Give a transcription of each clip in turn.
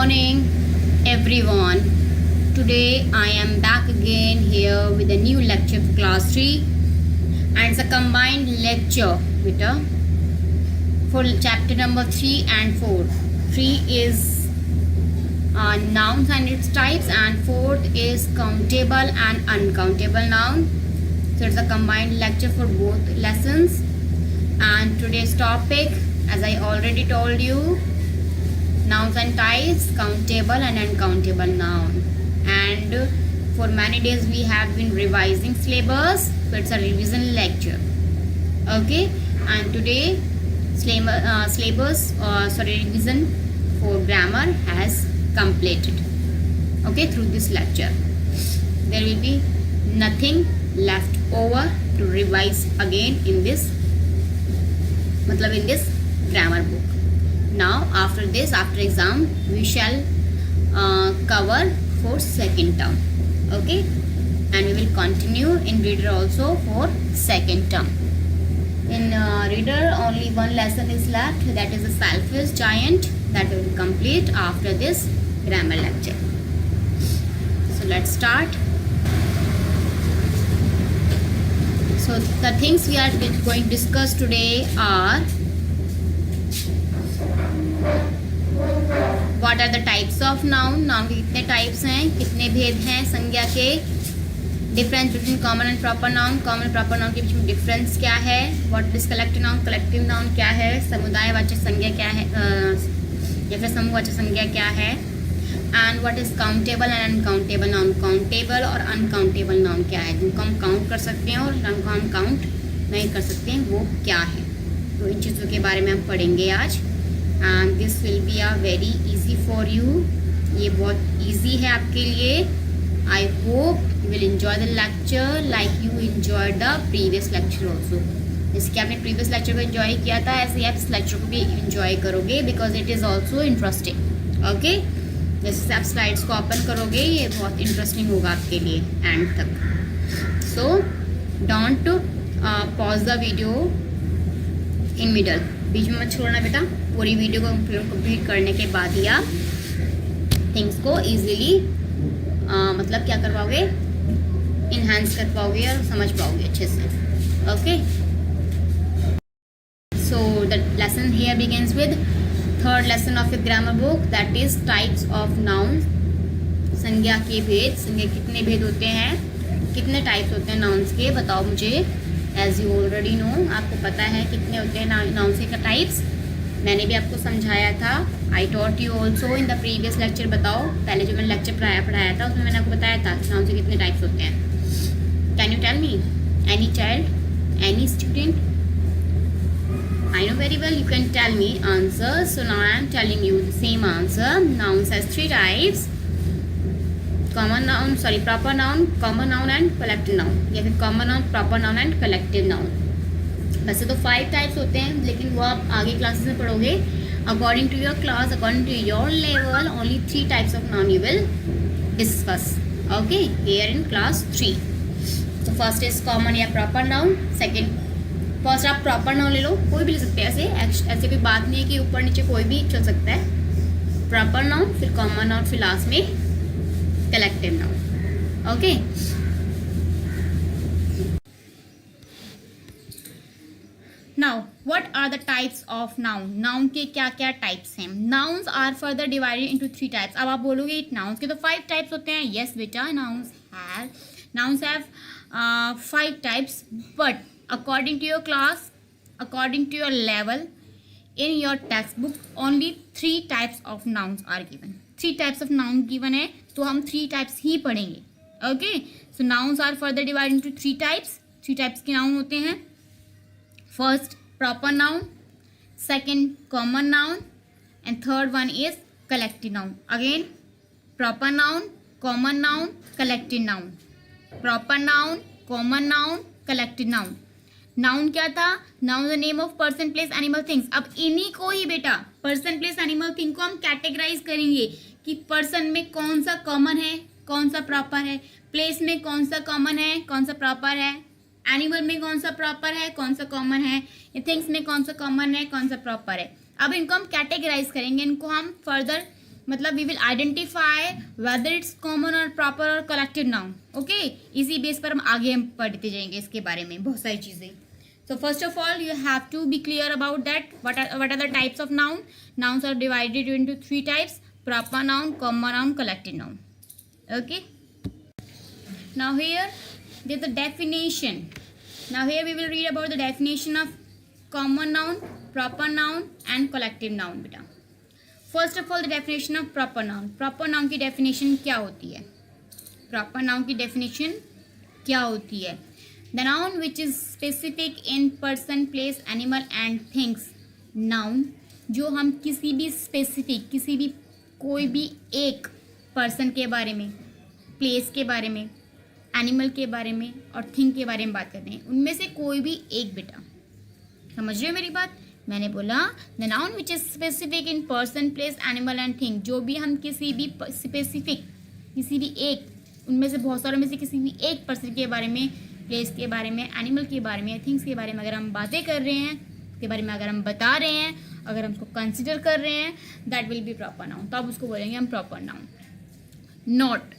morning, everyone. Today I am back again here with a new lecture for class 3, and it's a combined lecture beta for chapter number 3 and 4. 3 is nouns and its types, and 4th is countable and uncountable noun. So it's a combined lecture for both lessons. And today's topic, as I already told you, nouns and types, countable and uncountable noun. And for many days we have been revising syllabus, so it's a revision lecture. Okay, and today revision for grammar has completed. Okay, through this lecture there will be nothing left over to revise again in this grammar book. Now after this, after exam, we shall cover for second term. Okay, and we will continue in reader also for second term. In reader only one lesson is left, that is a selfish giant, that we will complete after this grammar lecture. So let's start. So the things we are going to discuss today are: What are the types of noun? Noun के कितने types हैं, कितने भेद हैं संज्ञा के, difference between common and proper noun, common and proper noun के बीच में डिफरेंस क्या है, what is collective noun, collective noun क्या है, समुदायवाचक संज्ञा क्या है या फिर समूहवाचक संज्ञा क्या है, and what is countable and uncountable noun, countable और अनकाउंटेबल नाउन क्या है, जिनको हम काउंट कर सकते हैं और जिनको हम काउंट नहीं कर सकते हैं वो क्या है. तो इन चीज़ों के बारे में हम पढ़ेंगे आज. And this will be a very easy for you. ये बहुत इजी है आपके लिए. I hope you will enjoy the lecture like you enjoy the previous lecture also. जैसे कि आपने प्रीवियस लेक्चर को एंजॉय किया था, ऐसे ही आप इस लेक्चर को भी एंजॉय करोगे, because it is also interesting. Okay, जैसे आप स्लाइड्स को ओपन करोगे ये बहुत इंटरेस्टिंग होगा आपके लिए एंड तक. So don't pause the video in middle, बीच में मत छोड़ना बेटा. पूरी वीडियो को कंप्लीट करने के बाद ही आप थिंग्स को ईजिली मतलब क्या कर पाओगे, इन्हांस कर पाओगे और समझ पाओगे अच्छे से. Okay, so the lesson here begins with third lesson of the grammar book, that is types of noun. संज्ञा के भेद. संज्ञा कितने भेद होते हैं, कितने टाइप्स होते हैं नाउन्स के, बताओ मुझे. एज यू ऑलरेडी नो, आपको पता है कितने होते हैं नाउन्स के टाइप्स. मैंने भी आपको समझाया था. I taught you also in the previous lecture. बताओ, पहले जो मैंने लेक्चर पढ़ाया था उसमें मैंने आपको बताया था नाउन्स के कितने टाइप्स होते हैं. Can you tell me, any child, any student? I know very well you can tell me answer. So now I am telling you the same answer. Nouns has 3 types: common noun, proper noun, common noun and collective noun, या फिर common noun, proper noun and collective noun. वैसे तो 5 types होते हैं, लेकिन वो आप आगे क्लासेस में पढ़ोगे. According to your class, according to your level, only 3 types of noun you will discuss. Okay, here in class 3. तो फर्स्ट इज कॉमन या प्रॉपर नाउन. सेकेंड, फर्स्ट आप प्रॉपर नाउन ले लो, कोई भी ले सकते हैं. ऐसे कोई बात नहीं है कि ऊपर नीचे कोई भी चल सकता है. प्रॉपर नाउन, फिर कॉमन नाउन, फिर लास्ट में collective noun. Okay, now what are the types of noun. Noun के क्या क्या टाइप्स हैं. Nouns are further divided into 3 types. अब आप बोलोगे नाउन्स के तो 5 टाइप्स होते हैं. यस बेटा, nouns have 5 types, but according to your class, according to your level, in your textbook only 3 types of nouns are given. 3 types of noun given है, तो हम 3 types ही पढ़ेंगे. okay, so nouns are further divided into 3 types. 3 types के noun होते हैं. first proper noun, second common noun, and third one is collective noun. again, proper noun, common noun, collective noun. proper noun, common noun, collective noun. Noun क्या था? Noun the name of person, place, animal, things. अब इन्हीं को ही बेटा, person, place, animal, thing को हम categorise करेंगे कि पर्सन में कौन सा कॉमन है, कौन सा प्रॉपर है, प्लेस में कौन सा कॉमन है, कौन सा प्रॉपर है, एनिमल में कौन सा प्रॉपर है, कौन सा कॉमन है, या थिंग्स में कौन सा कॉमन है, कौन सा प्रॉपर है. अब इनको हम कैटेगराइज करेंगे, इनको हम फर्दर मतलब we will identify whether it's common और प्रॉपर और कलेक्टिव नाउन. ओके, इसी बेस पर हम आगे पढ़ते जाएंगे इसके बारे में बहुत सारी चीज़ें. So first of all, you have to be clear about that. What are the types of noun? Nouns are divided into 3 types: proper noun, common noun, collective noun. Okay. Now here there's the definition. Now here we will read about the definition of common noun, proper noun, and collective noun. बेटा, first of all the definition of proper noun. Proper noun की definition क्या होती है? Proper noun की definition क्या होती है? The noun which is specific in person, place, animal and things. Noun जो हम किसी भी specific, किसी भी कोई भी एक person के बारे में, place के बारे में, animal के बारे में और thing के बारे में बात करते हैं, उनमें से कोई भी एक. बेटा समझ रहे हो मेरी बात? मैंने बोला the noun which is specific in person, place, animal and thing. जो भी हम किसी भी specific, किसी भी एक, उनमें से बहुत सारों में से किसी भी एक person के बारे में, प्लेस के बारे में, एनिमल के बारे में, थिंग्स के बारे में अगर हम बातें कर रहे हैं, उसके बारे में अगर हम बता रहे हैं, अगर हम उसको कंसिडर कर रहे हैं, that will be proper noun. तो अब उसको बोलेंगे हम proper noun. Node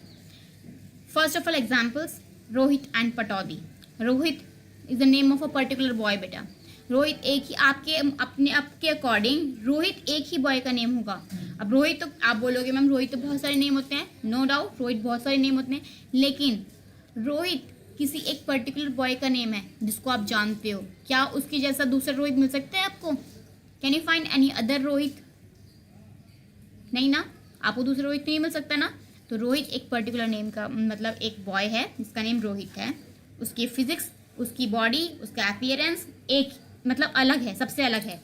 first of all examples: Rohit and Pataudi. Rohit is the name of a particular boy. बेटा रोहित एक ही आपके अकॉर्डिंग रोहित एक ही बॉय का नेम होगा. अब रोहित तो आप बोलोगे मैम रोहित तो बहुत सारे नेम होते हैं. नो डाउट रोहित बहुत सारे नेम होते हैं, लेकिन रोहित किसी एक पर्टिकुलर बॉय का नेम है जिसको आप जानते हो. क्या उसकी जैसा दूसरा रोहित मिल सकता है आपको? Can you find any other Rohit? नहीं ना, आपको दूसरा रोहित नहीं मिल सकता ना. तो रोहित एक पर्टिकुलर नेम का मतलब एक बॉय है जिसका नेम रोहित है. उसकी फिजिक्स, उसकी बॉडी, उसका अपीयरेंस एक मतलब अलग है, सबसे अलग है.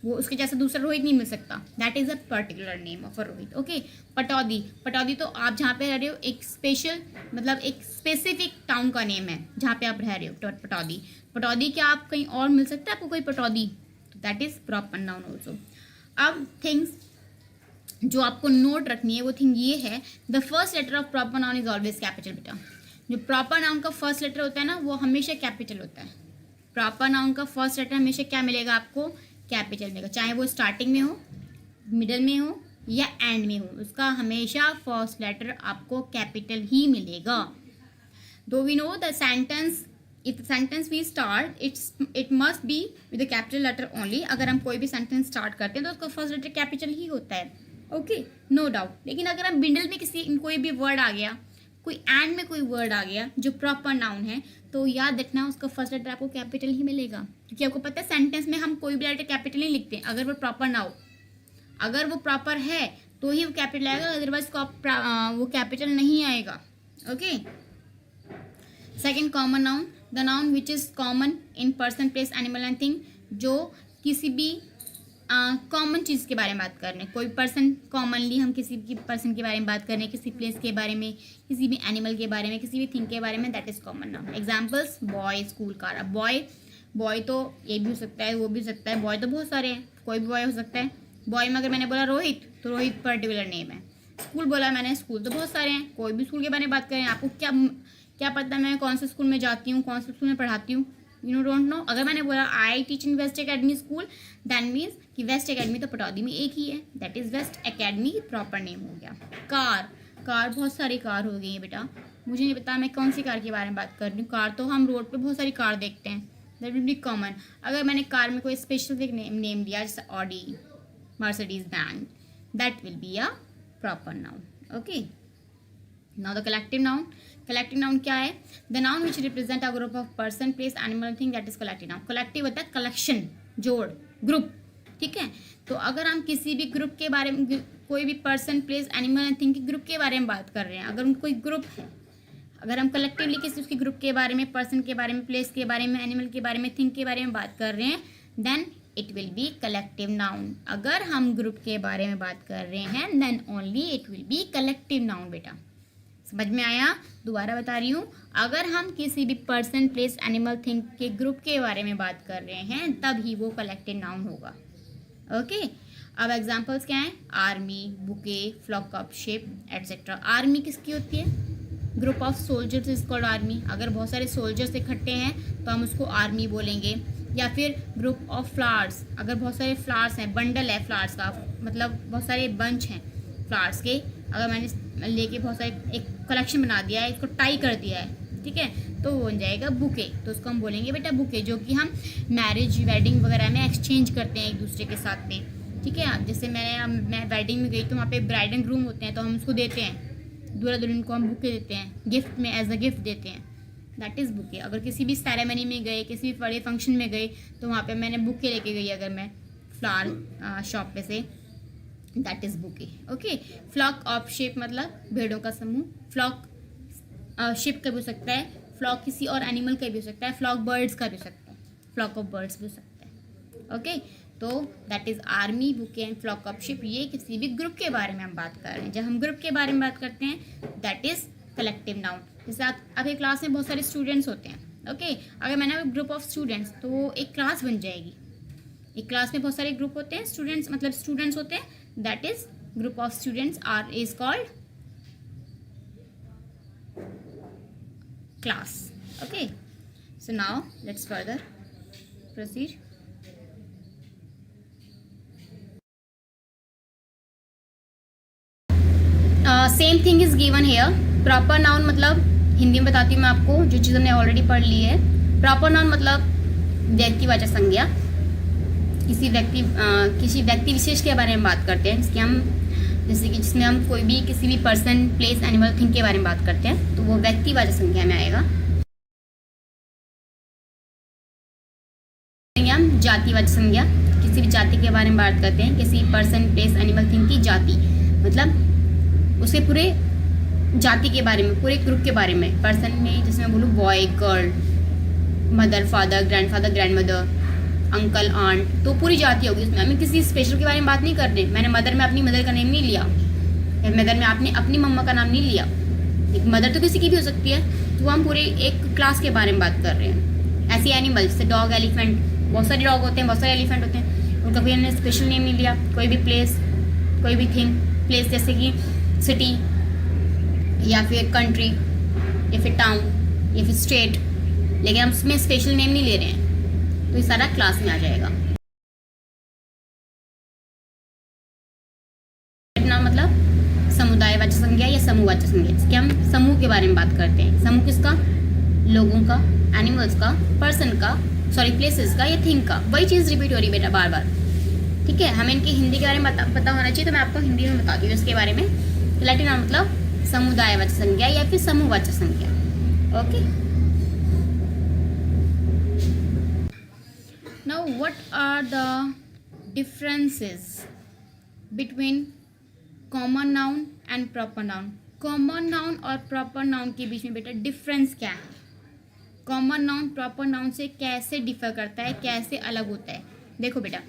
वो उसके जैसा दूसरा रोहित नहीं मिल सकता. That is a particular name of a Rohit. Okay. Pataudi. Pataudi तो आप जहाँ पे रह रहे हो एक स्पेशल मतलब एक स्पेसिफिक टाउन का नेम है जहाँ पे आप रह रहे हो. पटौदी. पटौदी क्या आप कहीं और मिल सकता है आपको कोई पटौदी? तो that is proper noun also. अब थिंग्स जो आपको नोट रखनी है वो थिंग ये है: the first letter of proper noun is always capital. बेटा जो प्रॉपर नाउन का फर्स्ट लेटर होता है ना वो हमेशा कैपिटल होता है. प्रॉपर नाउन का फर्स्ट लेटर हमेशा क्या मिलेगा आपको? कैपिटल मिलेगा. चाहे वो स्टार्टिंग में हो, मिडल में हो या एंड में हो, उसका हमेशा फर्स्ट लेटर आपको कैपिटल ही मिलेगा. Though we know the sentence, if sentence we start it must be with the capital letter only. अगर हम कोई भी सेंटेंस स्टार्ट करते हैं तो उसका फर्स्ट लेटर कैपिटल ही होता है. Okay, no doubt. लेकिन अगर हम मिडल में किसी कोई भी वर्ड आ गया, कोई एंड में कोई वर्ड आ गया जो प्रॉपर नाउन है, तो याद रखना उसका फर्स्ट लेटर आपको कैपिटल ही मिलेगा. क्योंकि आपको पता है सेंटेंस में हम कोई भी लेटर कैपिटल नहीं लिखते अगर वो प्रॉपर ना हो. अगर वो प्रॉपर है तो ही वो कैपिटल आएगा, अदरवाइज वो कैपिटल नहीं आएगा. Okay. Second, common noun. The noun which is common in person, place, animal and thing. जो किसी भी कॉमन चीज़ के बारे में बात कर रहे हैं, कोई पर्सन कॉमनली हम किसी भी पर्सन के बारे में बात कर रहे हैं, किसी प्लेस के बारे में, किसी भी एनिमल के बारे में, किसी भी थिंग के बारे में, that is common noun. Examples: boy, school, car. Boy तो ये भी हो सकता है, वो भी हो सकता है. बॉय तो बहुत सारे हैं, कोई भी बॉय हो सकता है. बॉय में अगर मैंने बोला रोहित तो रोहित पर्टिकुलर नेम है. स्कूल बोला मैंने, स्कूल तो बहुत सारे हैं, कोई भी स्कूल के बारे में बात करें. आपको क्या पता मैं कौन से स्कूल में जाती हूँ, कौन से स्कूल में पढ़ाती हूँ? You don't know. अगर मैंने बोला I teach in West Academy school, that means कि वेस्ट एकेडमी तो पटौदी में एक ही है, that is West Academy, proper name हो गया. कार बहुत सारी कार हो गई है. बेटा मुझे नहीं पता मैं कौन सी कार के बारे में बात कर रही हूँ. कार तो हम रोड पे बहुत सारी कार देखते हैं, दैट विल बी कॉमन. अगर मैंने कार में कोई स्पेसिफिक नेम दिया जैसे Audi, Mercedes band, that will be a proper noun. Okay. Now the collective noun. Collective noun क्या है? The noun which represent a group of person, place, animal, thing, that is collective noun. Collective होता है collection, जोड़, group. ठीक है. तो अगर हम किसी भी ग्रुप के बारे में, कोई भी person, place, animal and thing के ग्रुप के बारे में बात कर रहे हैं, अगर कोई ग्रुप है, अगर हम कलेक्टिवली किसी उसके ग्रुप के बारे में, पर्सन के बारे में, प्लेस के बारे में, एनिमल के बारे में, थिंग के बारे में बात कर रहे हैं, then it will be collective noun. अगर हम ग्रुप के बारे में बात कर रहे हैं then only it will be collective noun. बेटा समझ में आया? दोबारा बता रही हूँ, अगर हम किसी भी पर्सन, प्लेस, एनिमल, थिंग के ग्रुप के बारे में बात कर रहे हैं तब ही वो कलेक्टिव नाउन होगा. ओके. अब एग्जांपल्स क्या हैं? Army, bouquet, flock of sheep etcetera. Army किसकी होती है? Group of soldiers is called army. अगर बहुत सारे सोल्जर्स इकट्ठे हैं तो हम उसको आर्मी बोलेंगे. या फिर ग्रुप ऑफ फ्लावर्स, अगर बहुत सारे फ्लावर्स हैं, बंडल है फ्लावर्स का, मतलब बहुत सारे बंच हैं, फ्लावर्स के, अगर मैंने लेके बहुत सारे एक कलेक्शन बना दिया है, इसको टाई कर दिया है, ठीक है, तो वो बन जाएगा बुके। तो उसको हम बोलेंगे बेटा बुके, जो कि हम मैरिज वेडिंग वगैरह में एक्सचेंज करते हैं एक दूसरे के साथ में, ठीक है। जैसे मैं वेडिंग में गई तो वहाँ पे ब्राइड एंड ग्रूम होते हैं, तो हम उसको देते हैं, दूल्हा दुल्हन को हम बुके देते हैं गिफ्ट में, एज अ गिफ्ट देते हैं, दैट इज़ बुके। अगर किसी भी सेरेमनी में गए, किसी भी बड़े फंक्शन में गए, तो वहाँ पे मैंने बुके लेके गई अगर मैं फ्लावर शॉप पे से, that is bouquet. Okay, flock of sheep मतलब भेड़ों का समूह, फ्लॉक शिप का भी हो सकता है, फ्लॉक किसी और एनिमल का भी हो सकता है, फ्लॉक बर्ड्स का भी हो सकता है, फ्लॉक ऑफ बर्ड्स भी हो सकता है। ओके, तो that is army, bouquet and flock of sheep. ये किसी भी ग्रुप के बारे में हम बात कर रहे हैं। जब हम ग्रुप के बारे में बात करते हैं दैट इज़ कलेक्टिव नाउन। जैसे आपके क्लास में बहुत सारे स्टूडेंट्स होते हैं, ओके, अगर मैंने ग्रुप ऑफ स्टूडेंट्स, तो वो एक क्लास बन जाएगी। एक क्लास में बहुत सारे ग्रुप होते हैं, स्टूडेंट्स मतलब स्टूडेंट्स होते हैं, that is group of students are is called class. Okay, so now let's further proceed. Same thing is given here. Proper noun मतलब, हिंदी में बताती हूँ मैं आपको, जो चीज़ हमने ऑलरेडी पढ़ ली है। प्रॉपर नाउन मतलब व्यक्तिवाचक संज्ञा, किसी व्यक्ति विशेष के बारे में बात करते हैं, जिसमें हम कोई भी किसी भी पर्सन, प्लेस, एनिमल, थिंग के बारे में बात करते हैं, तो वो व्यक्तिवाचक संज्ञा में आएगा। जातिवाचक संज्ञा, किसी भी जाति के बारे में बात करते हैं, किसी पर्सन, प्लेस, एनिमल, थिंग की जाति मतलब उसके पूरे जाति के बारे में, पूरे ग्रुप के बारे में। पर्सन में जैसे मैं बोलूँ boy, girl, mother, father, grandfather, grandmother, uncle, aunt, तो पूरी जाति होगी उसमें। हमें किसी स्पेशल के बारे में बात नहीं कर रहे। मैंने मदर में अपनी मदर का नेम नहीं लिया, या मदर में आपने अपनी मम्मा का नाम नहीं लिया। एक मदर तो किसी की भी हो सकती है, तो हम पूरे एक क्लास के बारे में बात कर रहे हैं। ऐसे एनिमल जैसे डॉग, एलिफेंट, बहुत सारे डॉग होते हैं, बहुत सारे एलिफेंट होते हैं, उनका कोई हमने स्पेशल नेम नहीं लिया। कोई भी प्लेस, कोई भी थिंग, प्लेस जैसे कि सिटी या फिर कंट्री या फिर टाउन या फिर स्टेट, लेकिन हम उसमें स्पेशल नेम नहीं ले रहे हैं, तो ये सारा क्लास में आ जाएगा। नाम मतलब समुदायवाचक संज्ञा या समूहवाचक संज्ञा, जिसके हम समूह के बारे में बात करते हैं। समूह किसका? लोगों का, एनिमल्स का, पर्सन का, प्लेसेस का या थिंग का। वही चीज़ रिपीट हो रही बेटा बार बार, ठीक है। हमें इनकी हिंदी के बारे में पता होना चाहिए, तो मैं आपको हिंदी में बताती हूँ इसके बारे में। लैटिन नाम मतलब समुदायवाचक संज्ञा या फिर समूहवाचक संज्ञा। Okay, now what are the differences between common noun and proper noun? common noun और proper noun के बीच में बेटा डिफरेंस क्या है? कॉमन नाउन प्रॉपर नाउन से कैसे डिफर करता है, कैसे अलग होता है? देखो बेटा,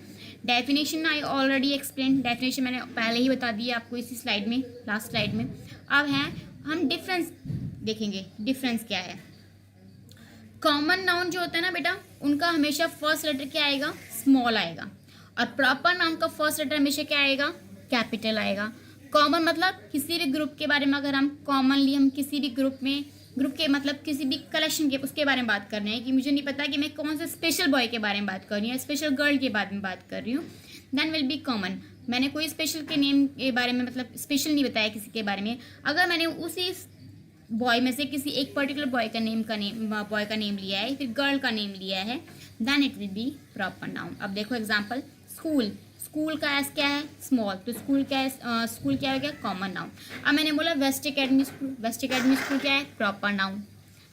definition I already explain, definition मैंने पहले ही बता दी आपको इसी स्लाइड में, लास्ट स्लाइड में। अब है हम डिफरेंस देखेंगे, डिफरेंस क्या है। कॉमन नाउन जो होता है ना बेटा, उनका हमेशा फर्स्ट लेटर क्या आएगा? स्मॉल आएगा। और प्रॉपर नाउन का फर्स्ट लेटर हमेशा क्या आएगा? कैपिटल आएगा। कॉमन मतलब किसी भी ग्रुप के बारे में, अगर हम कॉमनली हम किसी भी ग्रुप में, ग्रुप के मतलब किसी भी कलेक्शन के, उसके बारे में बात कर रहे हैं कि मुझे नहीं पता कि मैं कौन से स्पेशल बॉय के बारे में बात कर रही हूँ, स्पेशल गर्ल के बारे में बात कर रही हूँ, देन विल बी कॉमन। मैंने कोई स्पेशल के नेम के बारे में, मतलब स्पेशल नहीं बताया किसी के बारे में, अगर मैंने उसी बॉय में से किसी एक पर्टिकुलर बॉय का नेम लिया है, फिर गर्ल का नेम लिया है, then it will be proper noun. अब देखो एग्जाम्पल, स्कूल, स्कूल का एस क्या है? स्मॉल, तो स्कूल क्या है? स्कूल क्या हो गया? Common noun. अब मैंने बोला West Academy School, West Academy School क्या है? Proper noun.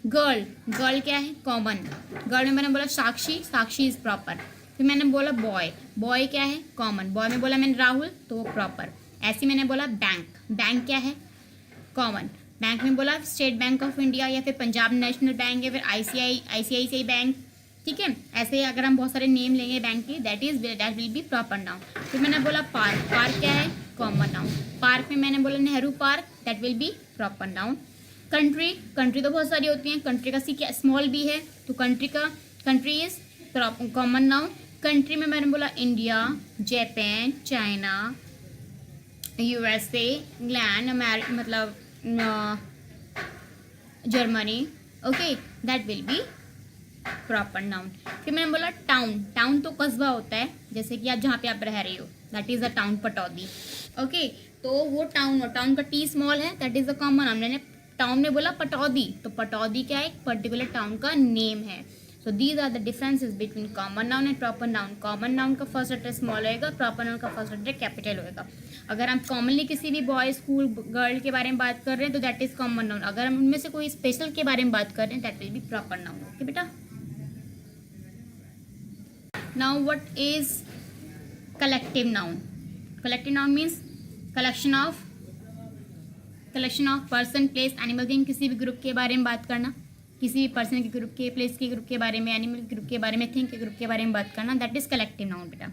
गर्ल, गर्ल क्या है? कॉमन। गर्ल में मैंने बोला साक्षी, साक्षी इज प्रॉपर। फिर मैंने बोला बॉय, बॉय क्या है? कॉमन। बॉय में बोला मैंने राहुल, तो वो प्रॉपर। ऐसे मैंने बोला बैंक, बैंक क्या है? कॉमन। बैंक में बोला स्टेट बैंक ऑफ इंडिया या फिर पंजाब नेशनल बैंक या फिर ICICI बैंक, ठीक है। ऐसे अगर हम बहुत सारे नेम लेंगे बैंक के, that will be proper noun. फिर मैंने बोला पार्क, पार्क क्या है? Common noun. पार्क में मैंने बोला Nehru park, that will be proper noun. Country, country तो बहुत सारी होती हैं, कंट्री का सी क्या? स्मॉल भी है, तो country is common noun. Country में मैंने बोला India, Japan, China, USA, England, America, मतलब Germany, okay, that will be proper noun. फिर मैंने बोला टाउन, टाउन तो कस्बा होता है, जैसे कि आप जहाँ पे आप रह रही हो, that is a town, Pataudi, okay. तो वो टाउन, और टाउन का टी स्मॉल है, that is the common noun. मैंने टाउन में बोला पटौदी, तो पटौदी क्या है, एक पर्टिकुलर टाउन का नेम है। So these are the differences between common noun and proper noun. Common noun का फर्स्ट लेटर स्मॉल होएगा, प्रॉपर नाउन का फर्स्ट लेटर कैपिटल होएगा। अगर हम कॉमनली किसी भी बॉय, स्कूल, गर्ल के बारे में बात कर रहे हैं तो दैट इज कॉमन नाउन। अगर हम उनमें से कोई स्पेशल के बारे में बात कर रहे हैं that will be proper noun. Okay बेटा। Now what is collective noun? Collective noun means collection of person, place, animal, thing. किसी भी ग्रुप के बारे में बात करना, किसी भी पर्सन के ग्रुप के, प्लेस के ग्रुप के बारे में, एनिमल के ग्रुप के बारे में, थिंग के ग्रुप के बारे में बात करना, दैट इज कलेक्टिव नाउन बेटा।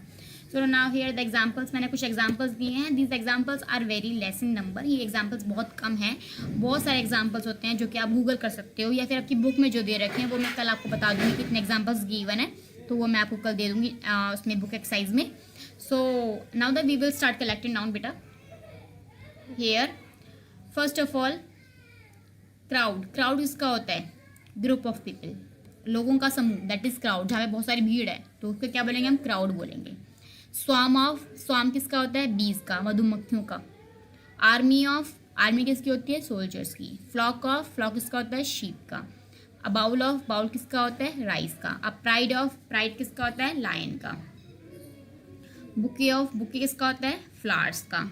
So now here the examples. मैंने कुछ एग्जांपल्स दिए हैं। These examples are very less in number. ये एग्जांपल्स बहुत कम हैं। बहुत सारे एग्जांपल्स होते हैं जो कि आप गूगल कर सकते हो, या फिर आपकी बुक में जो दे रखे हैं वो मैं कल आपको बता दूंगी कितने एग्जांपल्स गिवन है, तो वो मैं आपको कल दे दूंगी उसमें बुक एक्सरसाइज में। So now that we will start collective noun बेटा। Here first of all crowd. Crowd किसका होता है? ग्रुप ऑफ पीपल, लोगों का समूह, दैट इज क्राउड। जहाँ पे बहुत सारी भीड़ है तो उसको क्या बोलेंगे हम? क्राउड बोलेंगे। स्वाम किसका होता है? बीज का, मधुमक्खियों का। आर्मी ऑफ, आर्मी किसकी होती है? सोल्जर्स की। फ्लॉक किसका होता है? शीप का। अ बाउल किसका होता है? राइस का। अ प्राइड किसका होता है? लायन का। बुके किसका होता है? फ्लावर्स का।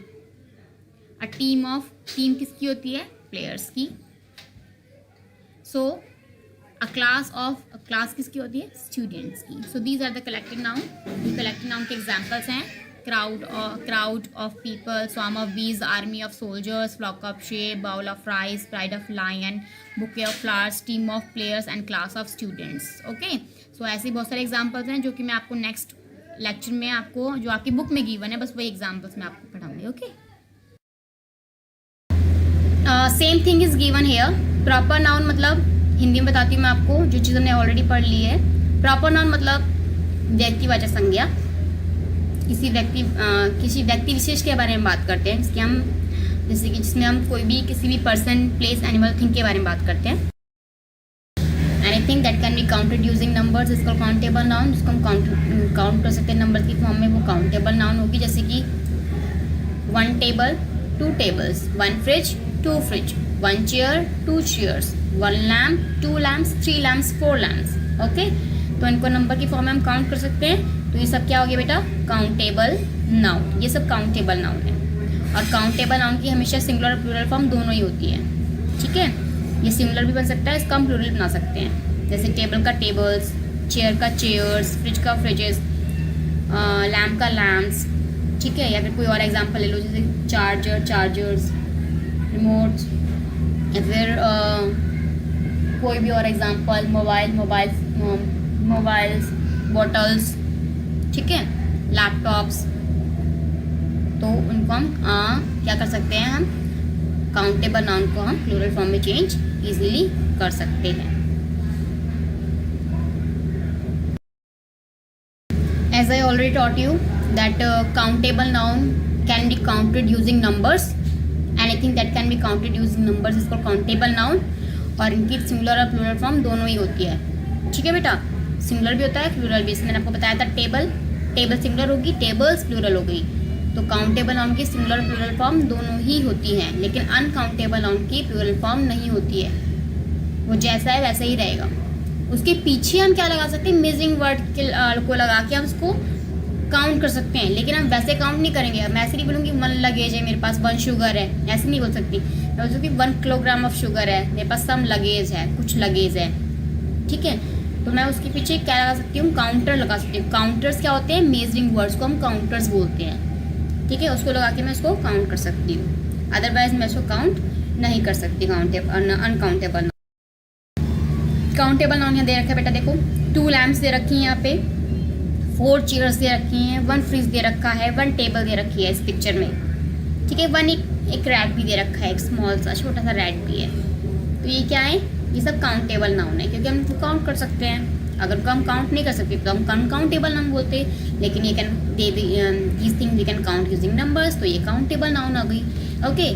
अ टीम किसकी होती है? प्लेयर्स की। सो अ क्लास किसकी होती है? स्टूडेंट्स की। So these are the collective noun. ये कलेक्टिव नाउन के एग्जांपल्स हैं crowd of people, swarm of bees, army of soldiers, flock of sheep, bowl of rice, pride of lion, bouquet of flowers, team of players and class of students. Okay. So ऐसे बहुत सारे examples हैं जो कि मैं आपको next lecture में आपको, जो आपकी बुक में गिवन है, बस वही एग्जाम्पल्स मैं आपको पढ़ाऊंगी। Okay. Same thing is given here. Proper noun मतलब, हिंदी में बताती हूँ मैं आपको, जो चीज़ हमने ऑलरेडी पढ़ ली है। प्रॉपर नाउन मतलब व्यक्तिवाचक संज्ञा। किसी व्यक्ति विशेष के बारे में बात करते हैं, जिसमें हम कोई भी किसी भी पर्सन, प्लेस, एनिमल, थिंग के बारे में बात करते हैं। Anything that can be counted using numbers is called countable noun. जिसको हम काउंट कर सकते हैं नंबर की फॉर्म में, वो काउंटेबल नाउन होगी। जैसे कि 1 table, 2 tables, 1 fridge, 2 fridge, 1 chair, 2 chairs, 1 lamp, 2 lamps, 3 lamps, 4 lamps. Okay. तो इनको नंबर की फॉर्म में हम काउंट कर सकते हैं। तो ये सब क्या हो गया बेटा? Countable noun. ये सब काउंटेबल नाउन है। और काउंटेबल नाउन की हमेशा सिंगुलर और प्लूरल फॉर्म दोनों ही होती है। ठीक है। ये सिंगुलर भी बन सकता है, इसका हम प्लूरल बना सकते हैं। जैसे टेबल का टेबल्स, चेयर का चेयर्स, फ्रिज का फ्रिजेस, लैम्प का लैम्प्स। ठीक है। या फिर कोई और एग्जाम्पल ले लो, जैसे चार्जर्स, रिमोट्स, या फिर कोई भी और एग्जांपल, मोबाइल्स, बॉटल्स। ठीक है। लैपटॉप्स। तो उनको हम क्या कर सकते हैं? हम काउंटेबल नाउन को हम प्लूरल फॉर्म में चेंज इजीली कर सकते हैं। As I already taught you that countable noun can be counted using numbers. Anything that can be counted using numbers is called countable noun. और इनकी सिंगुलर और plural form दोनों ही होती है। ठीक है बेटा। सिंगुलर भी होता है, प्लूरल भी। मैंने आपको बताया था टेबल सिंगुलर होगी, टेबल्स प्लूरल हो गई। तो काउंटेबल नाउन की सिंगुलर और प्लूरल फॉर्म दोनों ही होती हैं, लेकिन अनकाउंटेबल नाउन की प्लूरल फॉर्म नहीं होती है। वो जैसा है वैसा ही रहेगा। उसके पीछे हम क्या लगा सकते हैं? मेजरिंग वर्ड को लगा के हम उसको काउंट कर सकते हैं, लेकिन हम वैसे काउंट नहीं करेंगे। मैं ऐसे नहीं बोलूँगी 1 लगेज है मेरे पास, 1 शुगर है, ऐसे नहीं बोल सकती। मैं बोल सकती 1 किलोग्राम ऑफ शुगर है मेरे पास, सम लगेज है, कुछ लगेज है। ठीक है। तो मैं उसके पीछे क्या लगा सकती हूँ? काउंटर लगा सकती हूँ। काउंटर्स क्या होते हैं? मेजरिंग वर्ड्स को हम काउंटर्स बोलते हैं। ठीक है। उसको लगा के मैं उसको काउंट कर सकती हूँ, अदरवाइज मैं उसको काउंट नहीं कर सकती। अनकाउंटेबल काउंटेबल नाउन यहाँ दे रखा है बेटा। देखो 2 लैम्प्स दे रखी हैं यहाँ पे, 4 चेयर्स दे रखी हैं, 1 फ्रिज दे रखा है, 1 टेबल दे रखी है इस पिक्चर में। ठीक है। 1 एक रैट भी दे रखा है, एक स्मॉल सा छोटा सा रैट भी है। तो ये क्या है? ये सब काउंटेबल नाउन है, क्योंकि हम इनको काउंट कर सकते हैं। अगर उनको हम काउंट नहीं कर सकते तो हम अनकाउंटेबल नाउन बोलते हैं। लेकिन ये can these things we can count using numbers, तो ये काउंटेबल नाउन आ गई। ओके।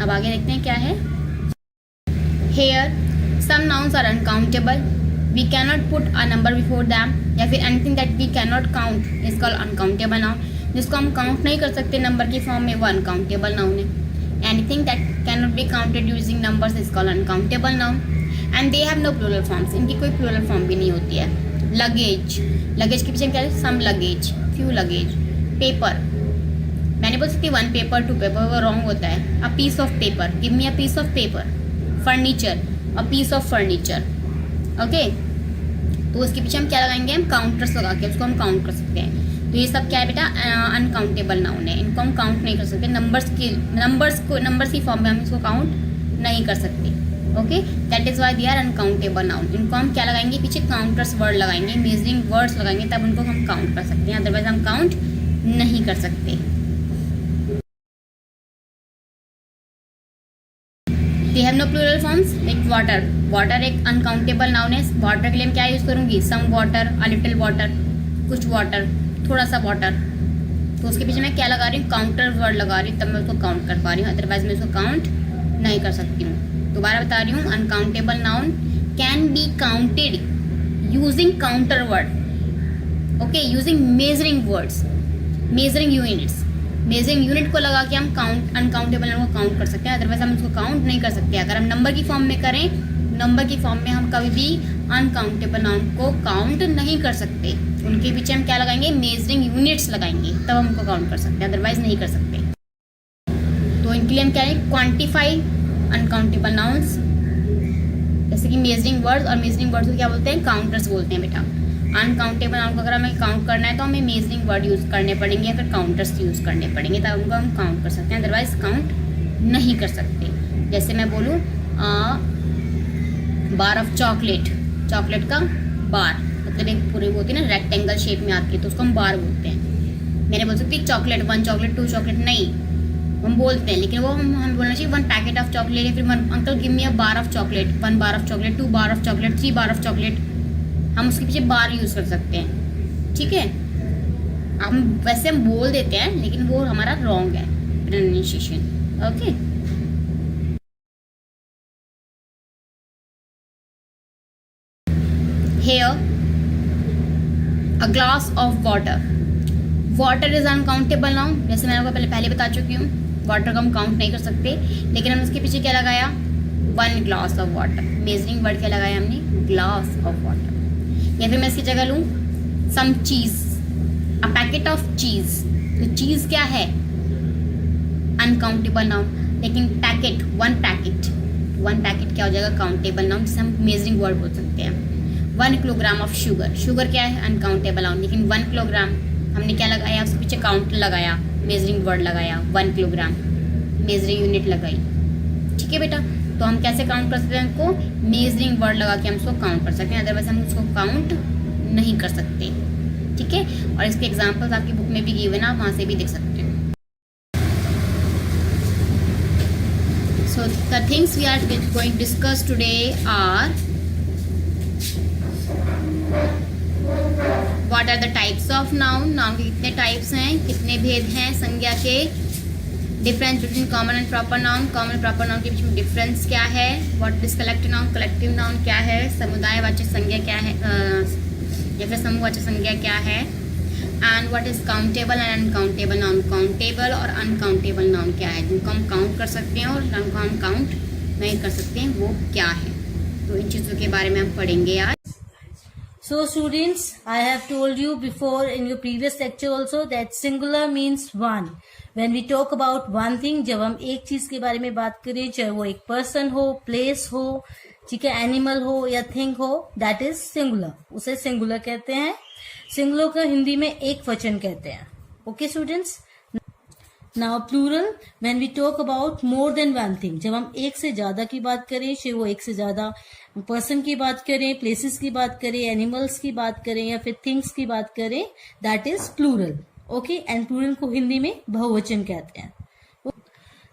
अब आगे देखते हैं क्या है। Here some nouns are uncountable. We cannot put a number before them, या फिर anything that we cannot count is called uncountable noun. जिसको हम काउंट नहीं कर सकते नंबर की फॉर्म में, वो अनकाउंटेबल नाउन है। Anything that can not be counted using numbers is called uncountable noun and they have no plural forms. इनकी कोई प्लूरल फॉर्म भी नहीं होती है। लगेज, लगेज के पीछे क्या है, सम लगेज, फ्यू लगेज। पेपर, मैंने बोल सकती 1 पेपर 2 पेपर, वो रॉन्ग होता है। A piece of paper, give me a piece of paper. Furniture, a piece of furniture. Okay, तो उसके पीछे हम क्या लगाएंगे, हम काउंटर्स लगा के उसको हम काउंट कर सकते हैं। तो ये सब क्या है बेटा, अनकाउंटेबल नाउन है। इनको हम काउंट नहीं कर सकते। नंबर्स की फॉर्म में हम इसको काउंट नहीं कर सकते। Okay, that is why they are uncountable noun. इनको हम क्या लगाएंगे, पीछे काउंटर्स वर्ड लगाएंगे, मेजरिंग वर्ड्स लगाएंगे, तब उनको हम काउंट कर सकते हैं, अदरवाइज हम काउंट नहीं कर सकते। They have no plural forms. Like water, water एक अनकाउंटेबल नाउन है। वाटर के लिए मैं क्या यूज करूंगी, some water, a little water, कुछ वाटर, थोड़ा सा वाटर। तो उसके पीछे मैं क्या लगा रही हूँ, काउंटर वर्ड लगा रही हूँ, तब मैं उसको काउंट कर पा रही हूँ, अदरवाइज मैं उसको काउंट नहीं कर सकती हूँ। दोबारा बता रही हूँ, uncountable noun can be counted using counter word. Okay, using measuring words, measuring units. Measuring unit को लगा के हम काउंट अनकाउंटेबल नाउन को काउंट कर सकते हैं, अदरवाइज हम उसको काउंट नहीं कर सकते। अगर हम नंबर की फॉर्म में करें, नंबर की फॉर्म में हम कभी भी अनकाउंटेबल नाउन को काउंट नहीं कर सकते। उनके पीछे हम क्या लगाएंगे, मेजरिंग यूनिट्स लगाएंगे, तब हम उनको काउंट कर सकते हैं, अदरवाइज नहीं कर सकते। तो इनके लिए हम क्या है, क्वांटिफाई अनकाउंटेबल नाउन्स, जैसे कि मेजरिंग वर्ड्स, और मेजरिंग वर्ड्स को क्या बोलते हैं, काउंटर्स बोलते हैं बेटा। अनकाउंटेबल नाउन को अगर हमें काउंट करना है तो हमें मेजरिंग वर्ड यूज़ करने पड़ेंगे या फिर काउंटर्स यूज़ करने पड़ेंगे, तब उनको हम काउंट कर सकते हैं, अदरवाइज काउंट नहीं कर सकते। जैसे मैं बोलूँ बार ऑफ चॉकलेट, चॉकलेट का बार, मतलब एक पूरी होती है ना, रेक्टेंगल शेप में आती है, तो उसको हम बार बोलते हैं। मैंने बोल सकती चॉकलेट 1 चॉकलेट 2 चॉकलेट, नहीं हम बोलते हैं, लेकिन वो हमें बोलना चाहिए 1 पैकेट ऑफ चॉकलेट, या फिर uncle give me a bar of chocolate, 1 bar of chocolate, 2 bar of chocolate, 3 bar of chocolate. हम उसके पीछे बार यूज़ कर सकते हैं, ठीक है। हम वैसे हम बोल देते हैं, लेकिन वो हमारा रॉन्ग है pronunciation. Okay, here a glass of water, water is uncountable noun. जैसे मैंने आपको पहले बता चुकी हूँ, वाटर को हम काउंट नहीं कर सकते, लेकिन हम उसके पीछे क्या लगाया, 1 glass of water, measuring word क्या लगाया हमने, ग्लास ऑफ वाटर। या फिर मैं इसकी जगह लूँ सम चीज, अ पैकेट ऑफ चीज। तो चीज क्या है, अनकाउंटेबल नाउन, लेकिन पैकेट 1 पैकेट क्या हो जाएगा, काउंटेबल नाउन, जिसे हम मेजरिंग वर्ड बोल सकते हैं। 1 किलोग्राम ऑफ शुगर, शुगर क्या है, अनकाउंटेबल नाउन, लेकिन 1 किलोग्राम हमने क्या लगाया, उसके पीछे काउंट लगाया, मेजरिंग वर्ड लगाया, 1 किलोग्राम मेजरिंग यूनिट लगाई, ठीक है बेटा। तो हम कैसे काउंट कर सकते हैं, उनको मेजरिंग वर्ड लगा के हम उसको काउंट कर सकते हैं, अदरवाइज हम उसको काउंट नहीं कर सकते, ठीक है। और इसके एग्जाम्पल्स आपकी बुक में भी गिवन है, आप वहाँ से भी देख सकते हो। So the things we are going to discuss today are, what are the types of noun, noun के कितने टाइप्स हैं, कितने भेद हैं संज्ञा के, difference between common and proper noun, common and proper noun के बीच में डिफरेंस क्या है, what is collective noun, collective noun क्या है, समुदायवाचक संज्ञा क्या है, या फिर समूहवाचक संज्ञा क्या है, and what is countable and uncountable noun, countable और अनकाउंटेबल नाउन क्या है, जिनको हम काउंट कर सकते हैं और जिनको हम काउंट नहीं कर सकते हैं, वो क्या है। तो इन चीज़ों के बारे में हम पढ़ेंगे आज। So students, I have told you before in your previous lecture also that singular means one. When we talk about one thing, जब हम एक चीज के बारे में बात करें, चाहे वो एक पर्सन हो, प्लेस हो, ठीक है, एनिमल हो या थिंग हो, that is singular, उसे singular कहते हैं। singular का हिंदी में एक वचन कहते हैं। Okay students? Now plural, when we talk about more than one thing, जब हम एक से ज्यादा की बात करें, चाहे वो एक से ज्यादा पर्सन की बात करें, प्लेसेस की बात करें, एनिमल्स की बात करें या फिर थिंग्स की बात करें, that is plural. Okay, and plural को हिंदी में बहुवचन कहते हैं।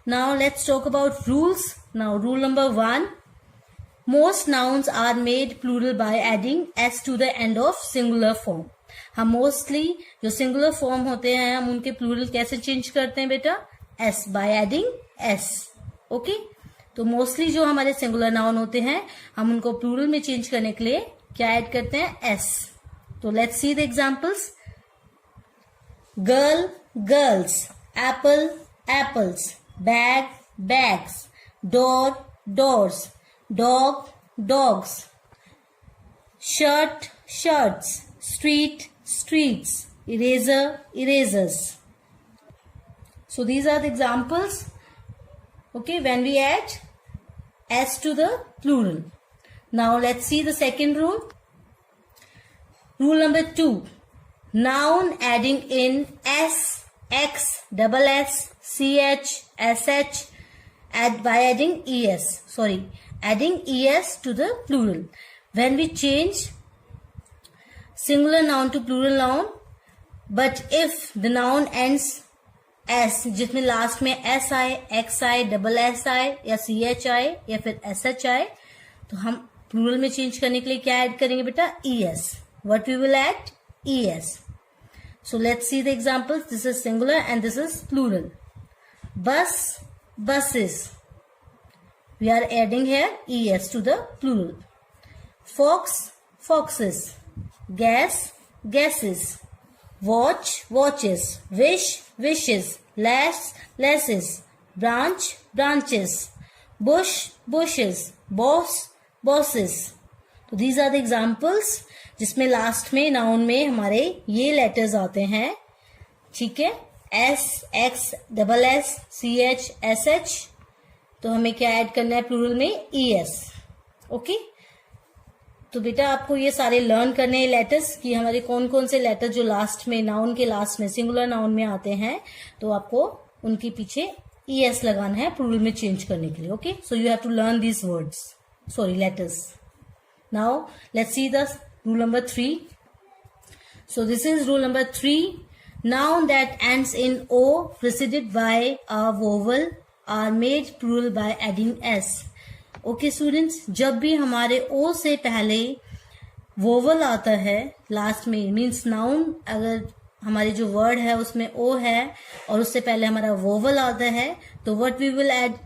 Now let's talk about rules. Now rule number 1, most nouns are made plural by adding S to the end of singular form. हम मोस्टली जो सिंगुलर फॉर्म होते हैं, हम उनके प्लूरल कैसे चेंज करते हैं बेटा, S, bye adding S. Okay, तो मोस्टली जो हमारे सिंगुलर नाउन होते हैं, हम उनको प्लूरल में चेंज करने के लिए क्या ऐड करते हैं, एस। तो let's see the examples. Girl girls, apple, apples, bag, bags, door, doors, dog, dogs, shirt, shirts, street, streets, eraser, erasers. So these are the examples, okay, when we add s to the plural. Now let's see the second rule. Rule number 2. Noun adding in s, x, double s, ch, sh, by adding es. Adding es to the plural. When we change singular noun to plural noun, but if the noun ends s, जिसमें last में s आए, x आए, double s आए, या ch आए, या फिर sh आए, तो हम प्लूरल में चेंज करने के लिए क्या ऐड करेंगे बेटा? es. What we will add? es. So let's see the examples. This is singular and this is plural. Bus, buses. We are adding here es to the plural. Fox, foxes. Gas, gases. Watch, watches. Wish, wishes. Lass, lasses. Branch, branches. Bush, bushes. Boss, bosses. तो these are the examples जिसमें last में noun में हमारे ये letters आते हैं, ठीक है, S, X, double S, C H, S H. तो हमें क्या ऐड करना है प्लूरल में? E S. ओके, तो बेटा आपको ये सारे लर्न करने हैं लेटर्स कि हमारे कौन कौन से लेटर जो लास्ट में नाउन के लास्ट में सिंगुलर नाउन में आते हैं, तो आपको उनके पीछे ई एस लगाना है प्लूरल में चेंज करने के लिए. Okay, so you have to learn these words, letters. Now let's see the rule number 3. So this is rule number 3. Noun that ends in o preceded by a vowel are made plural by adding s. Okay students, जब भी हमारे o से पहले vowel आता है last में, means noun अगर हमारे जो वर्ड है उसमें o है और उससे पहले हमारा vowel आता है, तो what we will add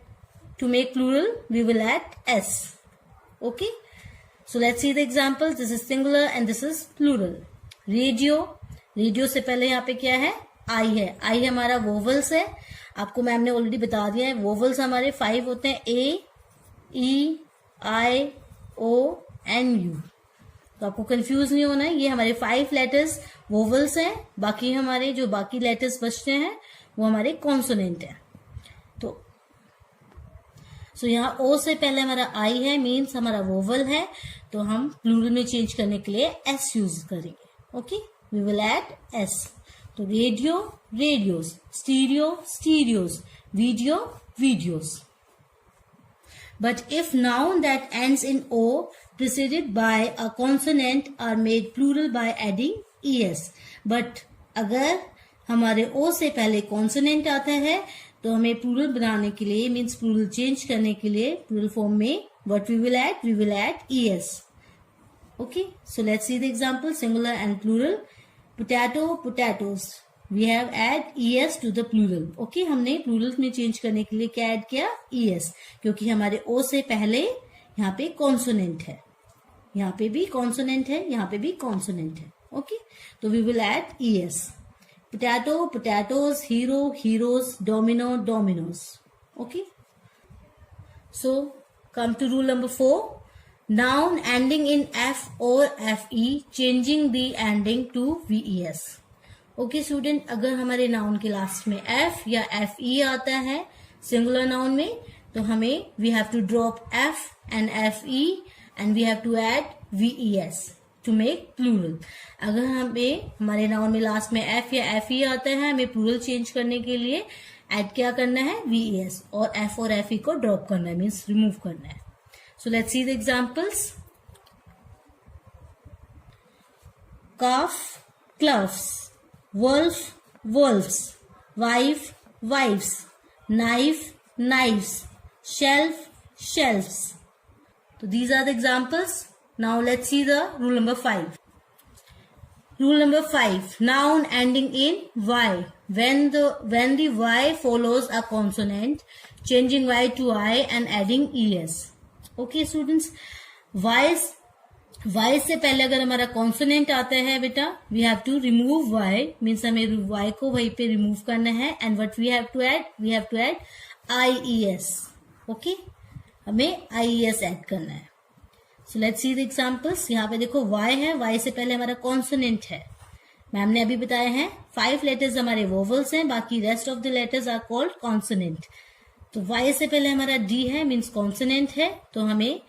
to make plural? We will add s. Okay. So let's see the examples. This is singular and this is plural. Radio, radio से पहले यहाँ पे क्या है? आई है. आई हमारा वोवल्स है. आपको मैम ने ऑलरेडी बता दिया है. वोवल्स हमारे 5 होते हैं, ए, ई, आई, ओ एंड यू. तो आपको कंफ्यूज नहीं होना है. ये हमारे 5 लेटर्स वोवल्स हैं. बाकी हमारे जो बाकी लेटर्स बचते हैं वो हमारे कॉन्सोनेंट है. तो यहाँ ओ से पहले हमारा आई है, मीन्स हमारा वोवल है, तो हम प्लूरल में चेंज करने के लिए एस यूज करेंगे. Okay, we will add S. तो radio, radios, stereo, stereos, video, videos. But if noun that ends in O preceded by a consonant are made plural by adding ES. But अगर हमारे ओ से पहले consonant आता है तो हमें प्लूरल बनाने के लिए, मीन्स प्लूरल चेंज करने के लिए प्लूरल फॉर्म में what we will add ES. Okay, so let's see the example, singular and plural. Potato, potatoes. We have add ES to the plural. Okay, हमने प्लूरल में change करने के लिए क्या ऐड किया? ईएस, क्योंकि हमारे ओ से पहले यहाँ पे कॉन्सोनेंट है. यहाँ पे भी कॉन्सोनेंट है, यहाँ पे भी कॉन्सोनेंट है. ओके, तो we will add ES. Potato, potatoes. Hero, heroes. Domino, dominoes. Okay. So come to rule number 4. Noun ending in f or fe, changing the ending to ves. Okay student, अगर हमारे noun के last में f या fe आता है singular noun में, तो हमें we have to drop f and fe and we have to add ves to make plural. अगर हमें हमारे नाउन में लास्ट में f या fe आता है, हमें प्लूरल चेंज करने के लिए ऐड क्या करना है? ves, और f और fe को ड्रॉप करना है, मीन्स रिमूव करना है. So let's see the examples. calf, cloughs. wolf, wolves. wife, wives. knife, knives. shelf, shelves. So these are the examples. Now let's see the rule number 5. Rule number 5. Noun ending in y. When the y follows a consonant, changing y to I and adding es. Okay students, y Y से पहले अगर हमारा consonant आता है बेटा, we have to remove Y, means हमें Y को वहीं पे रिमूव करना है. And what we have to add IES. Okay, हमें IES ऐड करना है. So let's see the examples. यहाँ पे देखो वाई है, वाई से पहले हमारा कॉन्सोनेंट है. मैम ने अभी बताया है 5 लेटर्स हमारे वोवल्स हैं, बाकी rest of the letters are called consonant. तो वाई से पहले हमारा D है, मीन्स कॉन्सोनेंट है, तो हमें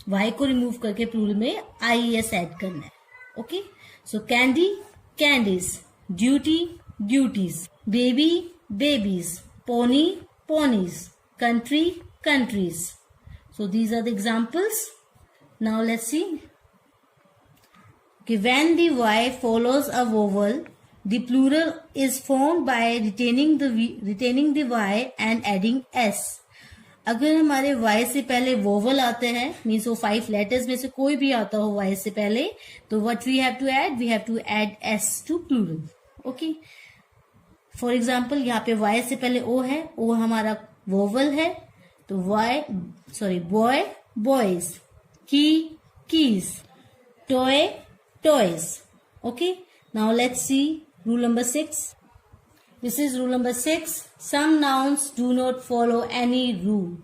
वाई को रिमूव करके प्लूरल में IES ऐड करना है. Okay, so candy candies, duty duties, baby babies, pony ponies, country countries. So these are the examples. Now let's see. Okay, when the Y follows a vowel, the plural is formed by retaining the Y and adding S. अगर हमारे Y से पहले vowel आते हैं, means वो 5 letters में से कोई भी आता हो Y से पहले, तो what we have to add? We have to add S to plural. Okay. For example यहाँ पे Y से पहले O है, O हमारा वोवल है, तो boy boys, key keys, toy toys. Okay, now let's see rule number 6. This is rule number 6. Some nouns do not follow any rule.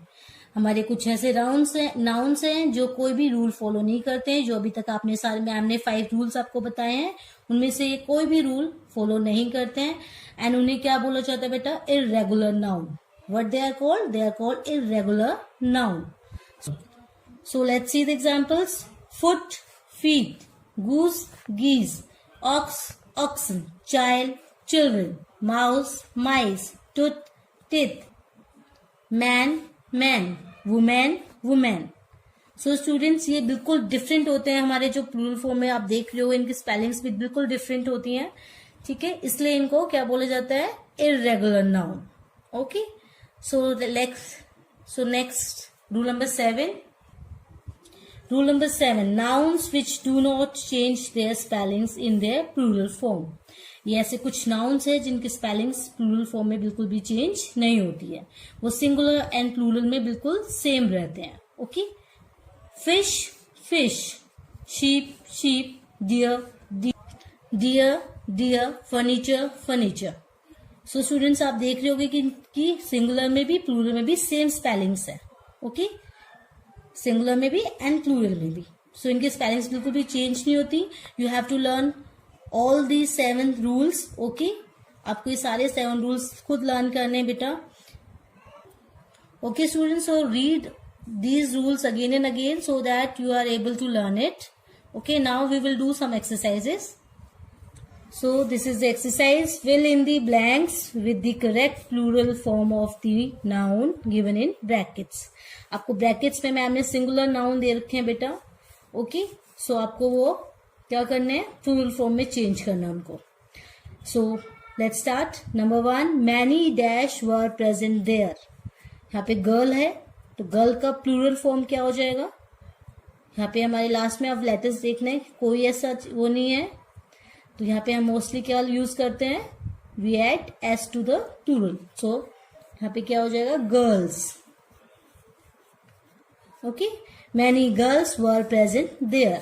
हमारे कुछ ऐसे नाउन्स हैं जो कोई भी रूल फॉलो नहीं करते हैं. जो अभी तक आपने हमने 5 रूल्स आपको बताए हैं, उनमें से ये कोई भी रूल फॉलो नहीं करते हैं. एंड उन्हें क्या बोला जाता है बेटा? Irregular noun. What they are called? They are called irregular noun. So let's see the examples. Foot feet, goose geese, ox oxen, child children, mouse mice, tooth teeth, man man, women women. So students, ये बिल्कुल different होते हैं. हमारे जो plural form में आप देख रहे हो, इनकी स्पेलिंग्स भी बिल्कुल डिफरेंट होती हैं. ठीक है, इसलिए इनको क्या बोला जाता है? Irregular noun. Okay, so next rule number 7. Rule number 7, nouns which do not change their spellings in their plural form. ये ऐसे कुछ नाउन्स है जिनकी स्पेलिंग्स प्लूरल फॉर्म में बिल्कुल भी चेंज नहीं होती है. वो सिंगुलर एंड प्लूरल में बिल्कुल सेम रहते हैं. Okay, fish fish, sheep sheep, deer deer deer, furniture furniture. So students, आप देख रहे होगे कि सिंगुलर में भी प्लूरल में भी सेम स्पेलिंग्स है. ओके, सिंगुलर में भी एंड प्लूरल में भी. सो इनकी स्पेलिंग्स बिल्कुल भी चेंज नहीं होती. You have to learn all the 7 rules. Okay, आपको ये सारे 7 रूल्स खुद लर्न करने हैं बेटा. Okay students, so read these rules again and again so that you are able to learn it. Okay, now we will do some exercises. So this is the exercise. Fill in the blanks with the correct plural form of the noun given in brackets. आपको brackets में ma'am ने singular noun दे रखे हैं बेटा. Okay, so आपको वो क्या करना है? plural form में change करना उनको. So let's start. Number 1, many dash were present there. यहाँ पे गर्ल है, तो गर्ल का प्लूरल फॉर्म क्या हो जाएगा? यहाँ पे हमारे लास्ट में अब लेटर्स देखना है, कोई ऐसा वो नहीं है, तो यहाँ पे हम मोस्टली क्या यूज करते हैं? We add S to the plural. So यहाँ पे क्या हो जाएगा? Girls. Okay, many girls were present there.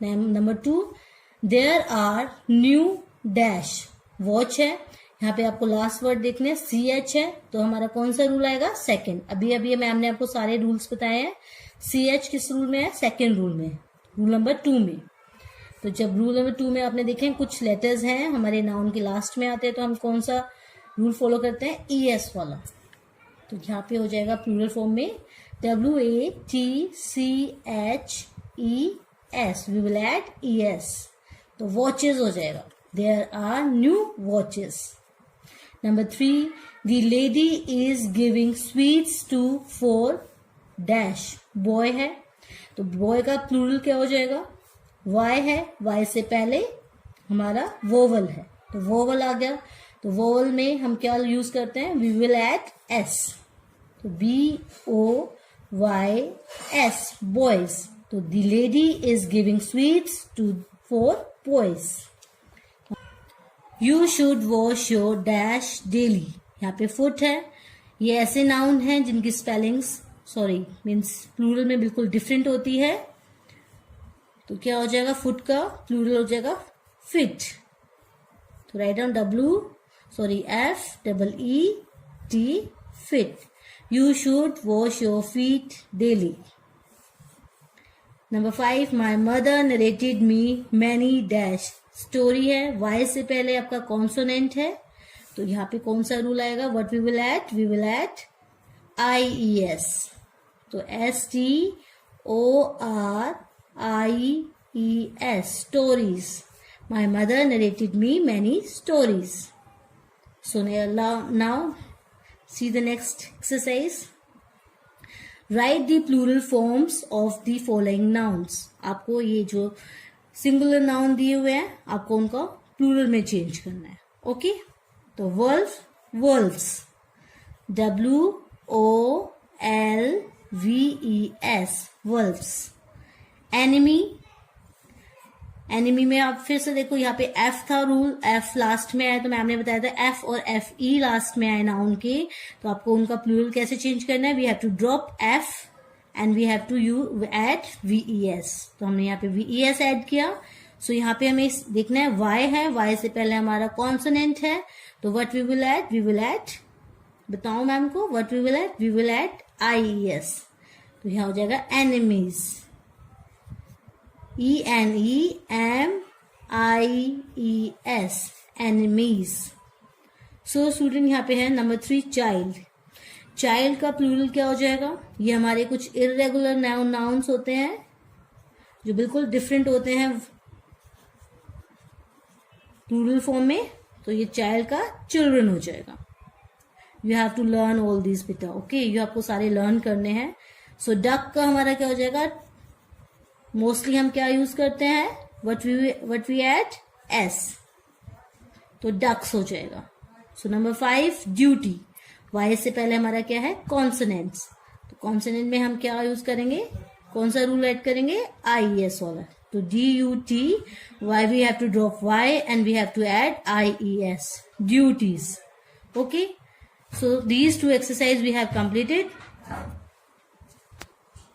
Number 2, there are new dash. Watch है, यहाँ पे आपको लास्ट वर्ड देखना है, CH है, तो हमारा कौन सा रूल आएगा? सेकंड. अभी मैम ने आपको सारे रूल्स बताए हैं. CH किस रूल में है? सेकंड रूल में, रूल नंबर 2 में. तो जब रूल नंबर 2 में आपने देखे कुछ लेटर्स हैं हमारे नाउन के लास्ट में आते हैं, तो हम कौन सा रूल फॉलो करते हैं? ES वाला. तो यहाँ पे हो जाएगा प्लूरल फॉर्म में WATCHES. We will add ES. तो वॉचेस हो जाएगा. There are new watches. Number 3, the lady is giving sweets to 4 dash. Boy है, तो boy का प्लूरल क्या हो जाएगा? Y है, Y से पहले हमारा वोवल है, तो वोवल आ गया. तो वोवल में हम क्या यूज करते हैं? We will add S. तो BOYS, boys. तो the lady is giving sweets to 4 boys. You should wash your dash daily. यहाँ पे फुट है. ये ऐसे नाउन हैं जिनकी स्पेलिंग्स मीन्स प्लूरल में बिल्कुल डिफरेंट होती है. तो क्या हो जाएगा, फुट का प्लूरल हो जाएगा फिट. तो write down FEET, fit. You should wash your feet daily. Number 5, my mother narrated me many dash. Story है, वाई से पहले आपका कॉन्सोनेंट है, तो यहाँ पे कौन सा रूल आएगा, what we will add IES. तो STORIES, stories. My mother narrated me many stories. So now see the next exercise. Write the plural forms of the following nouns. आपको ये जो सिंगुलर नाउन दिए हुए हैं, आपको उनका प्लूरल में चेंज करना है. ओके, तो wolf, valves. WOLVES, valves. Enemy, enemy में आप फिर से देखो, यहाँ पे F था रूल, F लास्ट में आया, तो मैम ने बताया था F और FE लास्ट में आए नाउन के, तो आपको उनका प्लूरल कैसे चेंज करना है. We have to drop F and we have to add VES. तो हमने यहाँ पे VES ऐड किया. सो यहाँ पे हमें देखना है Y है, Y से पहले हमारा कॉन्सोनेंट है, तो व्हाट वी विल ऐड, बताओ मैम को, what we will add IES. तो यहाँ हो जाएगा enemies, ENEMIES, enemies. So student यहाँ पे है नंबर 3, चाइल्ड. चाइल्ड का प्लूरल क्या हो जाएगा, ये हमारे कुछ इर्रेगुलर नाउन्स होते हैं जो बिल्कुल डिफरेंट होते हैं प्लूरल फॉर्म में, तो ये चाइल्ड का चिल्ड्रन हो जाएगा. You have to learn all this बेटा. ओके, ये आपको सारे लर्न करने हैं. सो डक का हमारा क्या हो जाएगा, मोस्टली हम क्या यूज करते हैं, व्हाट वी ऐड S, तो डक्स हो जाएगा. So number 5, duty. वाई से पहले हमारा क्या है, कॉन्सोनेंट्स, तो कॉन्सोनेंट में हम क्या यूज करेंगे, कौन सा रूल ऐड करेंगे, IES वाला. तो DUT, Y we have to drop Y and we have to add IES, duties. Okay, so these 2 exercises we have completed.